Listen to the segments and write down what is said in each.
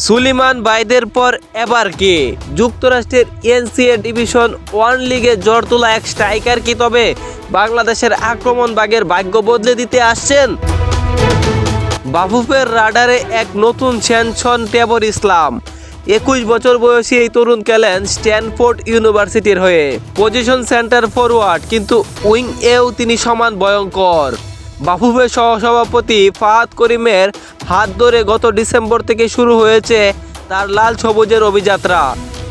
সুলিমান ভাইদের পর এবার কে? যুক্তরাষ্ট্রের এনসিএ ডিভিশন 1 লিগে জ্বর তোলা এক স্ট্রাইকার কি তবে বাংলাদেশের আক্রমণ ভাগের ভাগ্য বদলে দিতে আসছেন? বাফুফের রাডারে এক নতুন সেনশন টেবর ইসলাম। 21 বছর বয়সী এই তরুণ খেলেন স্ট্যানফোর্ড ইউনিভার্সিটির হয়ে। পজিশন সেন্টার ফরওয়ার্ড, কিন্তু উইং এও তিনি সমান ভয়ঙ্কর। বাফুফের সহসভাপতি ফাহাদ করিমের হাত ধরে গত ডিসেম্বর থেকে শুরু হয়েছে তার লাল সবুজের অভিযাত্রা।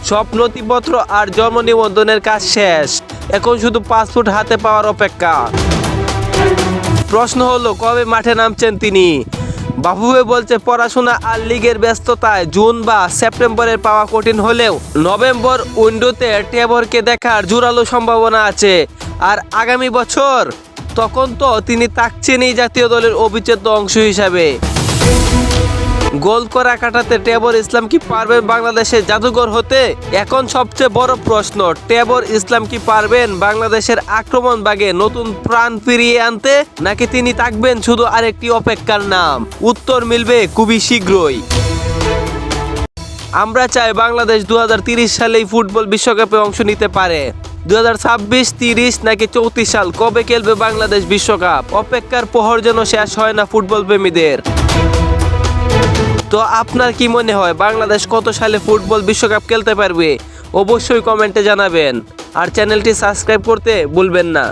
সব নথিপত্র আর জন্ম নিবন্ধনের কাজ শেষ, এখন শুধু পাসপোর্ট হাতে পাওয়ার অপেক্ষা। প্রশ্ন হলো, কবে মাঠে নামছেন তিনি? বাফুফে বলছে পড়াশোনা আর লিগের ব্যস্ততায় জুন বা সেপ্টেম্বরের পাওয়া কঠিন হলেও নভেম্বর উইন্ডোতে টেবরকে দেখার জোরালো সম্ভাবনা আছে। আর আগামী বছর তখন তো তিনি থাকছেনই জাতীয় দলের অবিচ্ছেদ্য অংশ হিসাবে। গোল করা কাটাতে টেবর ইসলাম কি পারবেন বাংলাদেশের জাদুঘর হতে? এখন সবচেয়ে বড় প্রশ্ন, টেবর ইসলাম কি পারবেন বাংলাদেশের আক্রমণ ভাগে নতুন প্রাণ ফিরিয়ে আনতে, নাকি তিনি থাকবেন শুধু আরেকটি অপেক্ষার নাম? উত্তর মিলবে খুবই শীঘ্রই। আমরা চাই বাংলাদেশ 2030 সালেই ফুটবল বিশ্বকাপে অংশ নিতে পারে। 2026, 30 নাকি 34 সাল কবে খেলবে বাংলাদেশ বিশ্বকাপ? অপেক্ষার প্রহর যেন শেষ হয় না ফুটবল প্রেমীদের। তো আপনার কি মনে হয় বাংলাদেশ কত সালে ফুটবল বিশ্বকাপ খেলতে পারবে? অবশ্যই কমেন্টে জানাবেন, আর চ্যানেলটি সাবস্ক্রাইব করতে ভুলবেন না।